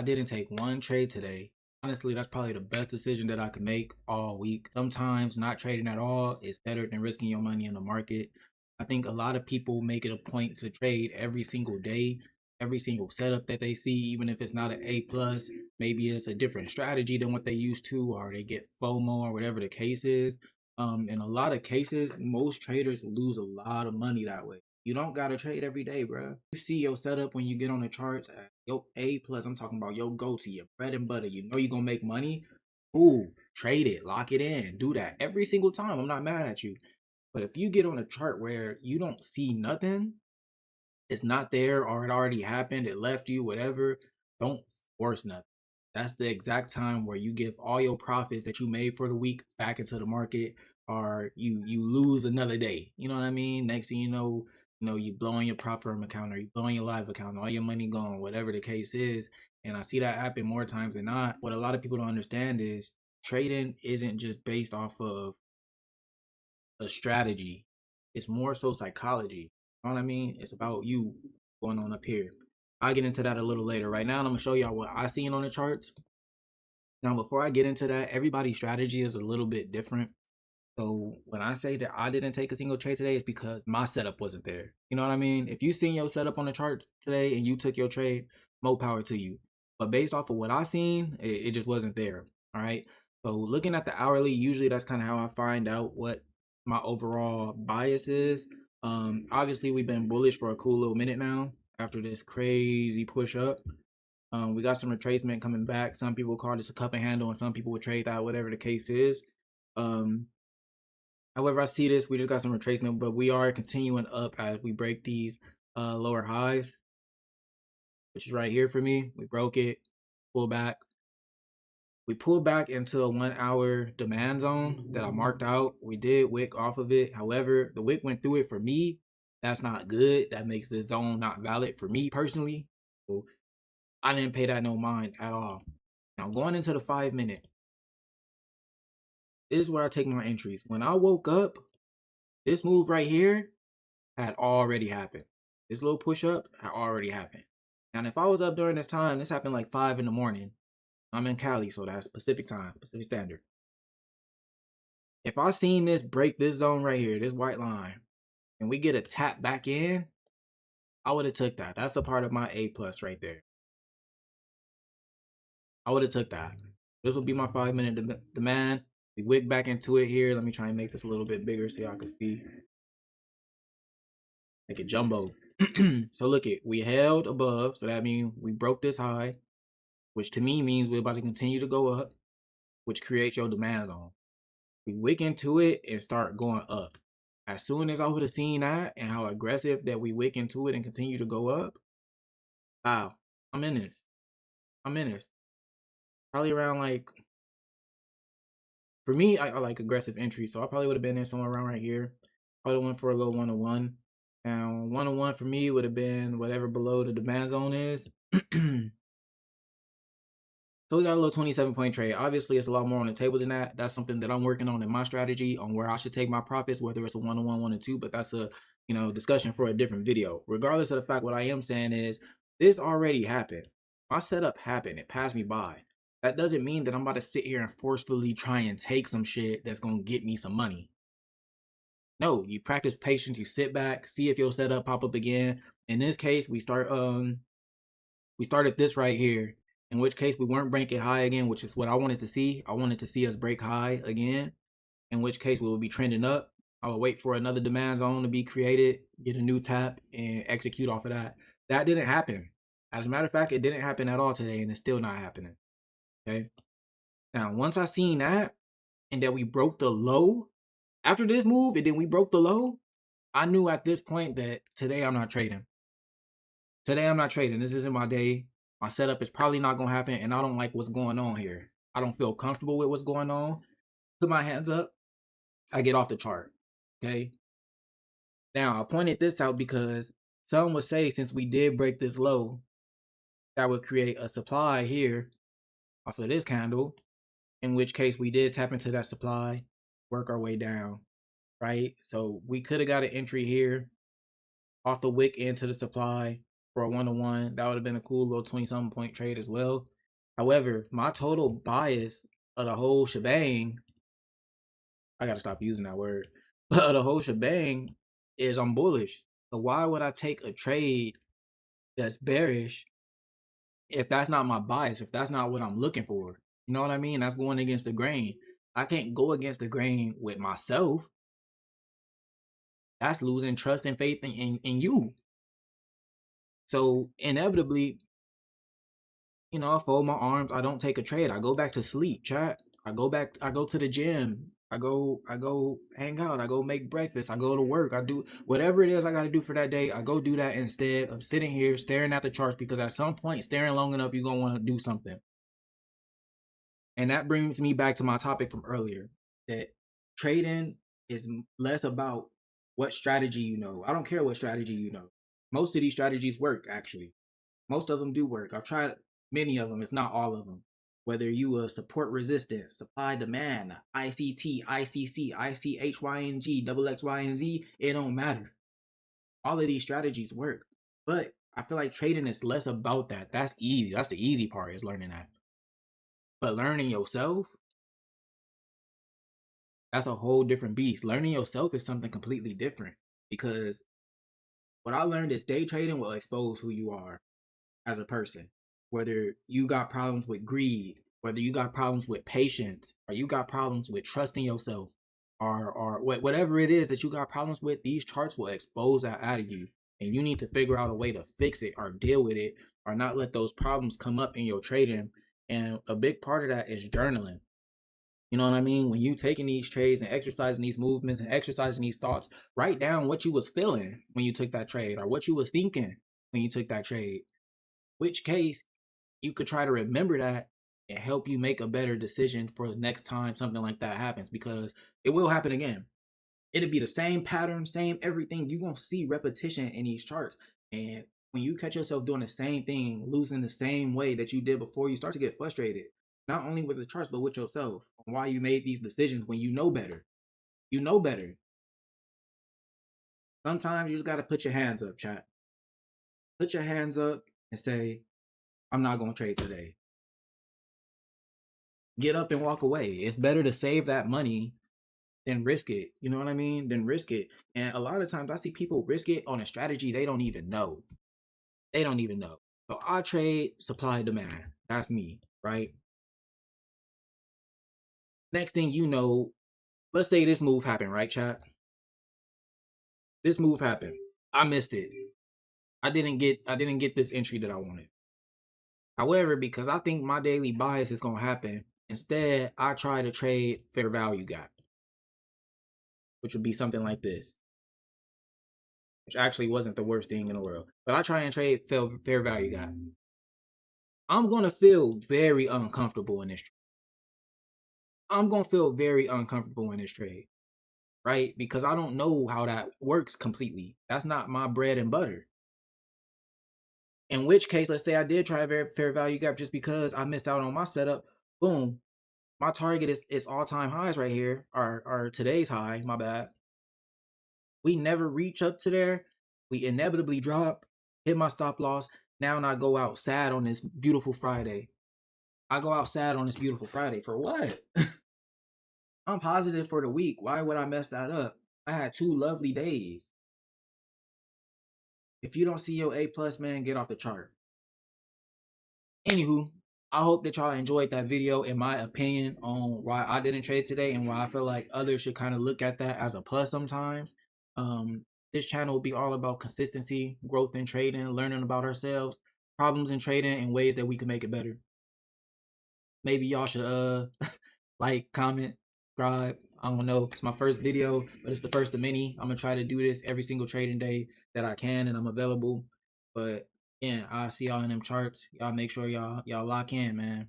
I didn't take one trade today. Honestly, that's probably the best decision that I could make all week. Sometimes not trading at all is better than risking your money in the market. I think a lot of people make it a point to trade every single day, every single setup that they see, even if it's not an A plus. Maybe it's a different strategy than what they used to, or they get FOMO or whatever the case is. In a lot of cases, most traders lose a lot of money that way. You don't gotta trade every day, bro. You see your setup when you get on the charts at your A plus. I'm talking about your go to your bread and butter. You know you're gonna make money. Ooh, trade it, lock it in, do that every single time. I'm not mad at you. But if you get on a chart where you don't see nothing, it's not there or it already happened, it left you, whatever, don't force nothing. That's the exact time where you give all your profits that you made for the week back into the market, or you lose another day. You know what I mean? Next thing you know, you blowing your prop firm account or you blowing your live account, all your money gone, whatever the case is. And I see that happen more times than not. What a lot of people don't understand is trading isn't just based off of a strategy. It's more so psychology. You know what I mean? It's about you going on up here. I'll get into that a little later. Right now, I'm gonna show y'all what I seen on the charts. Now, before I get into that, everybody's strategy is a little bit different. So when I say that I didn't take a single trade today, it's because my setup wasn't there. You know what I mean? If you seen your setup on the charts today and you took your trade, more power to you. But based off of what I seen, it just wasn't there. All right. So looking at the hourly, usually that's kind of how I find out what my overall bias is. Obviously we've been bullish for a cool little minute now after this crazy push up. We got some retracement coming back. Some people call this a cup and handle, and some people would trade that, whatever the case is. Um, However, I see this, we just got some retracement, but we are continuing up as we break these lower highs, which is right here for me. We broke it, pull back. We pulled back into a 1 hour demand zone that I marked out. We did wick off of it. However, the wick went through it for me. That's not good. That makes the zone not valid for me personally. So I didn't pay that no mind at all. Now going into the 5 minute, this is where I take my entries. When I woke up, this move right here had already happened. This little push up had already happened. And if I was up during this time, this happened like 5 in the morning. I'm in Cali, so that's Pacific time, Pacific Standard. If I seen this break this zone right here, this white line, and we get a tap back in, I would have took that. That's a part of my A plus right there. I would have took that. This will be my 5 minute demand. We wick back into it here. Let me try and make this a little bit bigger so y'all can see. Make it jumbo. So look it, we held above, so that means we broke this high, which to me means we're about to continue to go up, which creates your demand zone. We wick into it and start going up. As soon as I would have seen that and how aggressive that we wick into it and continue to go up, wow, I'm in this. I'm in this. Probably around like, for me, I like aggressive entry, so I probably would have been in somewhere around right here. Probably went for a little 1-on-1. Now, 1-on-1 for me would have been whatever below the demand zone is. So we got a little 27-point trade. Obviously, it's a lot more on the table than that. That's something that I'm working on in my strategy on where I should take my profits, whether it's a 1-on-1, 1-on-2, but that's a discussion for a different video. Regardless of the fact, what I am saying is this already happened. My setup happened. It passed me by. That doesn't mean that I'm about to sit here and forcefully try and take some shit that's gonna get me some money. No, you practice patience, you sit back, see if your setup pop up again. In this case, we started this right here, in which case we weren't breaking high again, which is what I wanted to see. I wanted to see us break high again, in which case we will be trending up. I will wait for another demand zone to be created, get a new tap, and execute off of that. That didn't happen. As a matter of fact, it didn't happen at all today, and it's still not happening. Okay. Now, once I seen that, and that we broke the low after this move, and then we broke the low, I knew at this point that today I'm not trading. Today I'm not trading. This isn't my day. My setup is probably not gonna happen, and I don't like what's going on here. I don't feel comfortable with what's going on. Put my hands up. I get off the chart. Okay. Now I pointed this out because some would say since we did break this low, that would create a supply here off of this candle. In which case we did tap into that supply, work our way down, right? So we could have got an entry here off the wick into the supply, for a 1-to-1. That would have been a cool little 20-something point trade as well. However, my total bias of the whole shebang, I gotta stop using that word, but the whole shebang is I'm bullish. So why would I take a trade that's bearish if that's not my bias, if that's not what I'm looking for? You know what I mean? That's going against the grain. I can't go against the grain with myself. That's losing trust and faith in you. So inevitably, I fold my arms. I don't take a trade. I go back to sleep, chat. I go to the gym. I go hang out. I go make breakfast. I go to work. I do whatever it is I got to do for that day. I go do that instead of sitting here staring at the charts, because at some point, staring long enough, you're going to want to do something. And that brings me back to my topic from earlier, that trading is less about what strategy you know. I don't care what strategy you know. Most of these strategies work, actually. Most of them do work. I've tried many of them, if not all of them. Whether you support resistance, supply demand, ICT, ICC, ICHYNG, double X, Y, and Z, it don't matter. All of these strategies work. But I feel like trading is less about that. That's easy. That's the easy part, is learning that. But learning yourself, that's a whole different beast. Learning yourself is something completely different, because what I learned is day trading will expose who you are as a person. Whether you got problems with greed, whether you got problems with patience, or you got problems with trusting yourself, or whatever it is that you got problems with, these charts will expose that out of you. And you need to figure out a way to fix it or deal with it, or not let those problems come up in your trading. And a big part of that is journaling. You know what I mean? When you taking these trades and exercising these movements and exercising these thoughts, write down what you was feeling when you took that trade, or what you was thinking when you took that trade. Which case you could try to remember that and help you make a better decision for the next time something like that happens, because it will happen again. It'll be the same pattern, same everything. You're going to see repetition in these charts. And when you catch yourself doing the same thing, losing the same way that you did before, you start to get frustrated, not only with the charts, but with yourself, on why you made these decisions when you know better. You know better. Sometimes you just got to put your hands up, chat. Put your hands up and say, I'm not going to trade today. Get up and walk away. It's better to save that money than risk it. You know what I mean? Than risk it. And a lot of times I see people risk it on a strategy they don't even know. They don't even know. So I trade supply and demand. That's me, right? Next thing you know, let's say this move happened, right, chat? This move happened. I missed it. I didn't get this entry that I wanted. However, because I think my daily bias is gonna happen, instead I try to trade fair value gap, which would be something like this, which actually wasn't the worst thing in the world. But I try and trade fair value gap. I'm gonna feel very uncomfortable in this. I'm gonna feel very uncomfortable in this trade, right? Because I don't know how that works completely. That's not my bread and butter. In which case, let's say I did try a fair value gap just because I missed out on my setup. Boom, my target is all-time highs right here, or today's high, my bad. We never reach up to there. We inevitably drop, hit my stop loss. Now I go out sad on this beautiful Friday. I go out sad on this beautiful Friday for what? I'm positive for the week. Why would I mess that up? I had 2 lovely days. If you don't see your A plus, man, get off the chart. Anywho, I hope that y'all enjoyed that video and my opinion on why I didn't trade today, and why I feel like others should kind of look at that as a plus sometimes. This channel will be all about consistency, growth in trading, learning about ourselves, problems in trading, and ways that we can make it better. Maybe y'all should like, comment, subscribe. I don't know. It's my first video, but it's the first of many. I'm gonna try to do this every single trading day that I can, and I'm available. But yeah, I'll see y'all in them charts. Y'all make sure y'all lock in, man.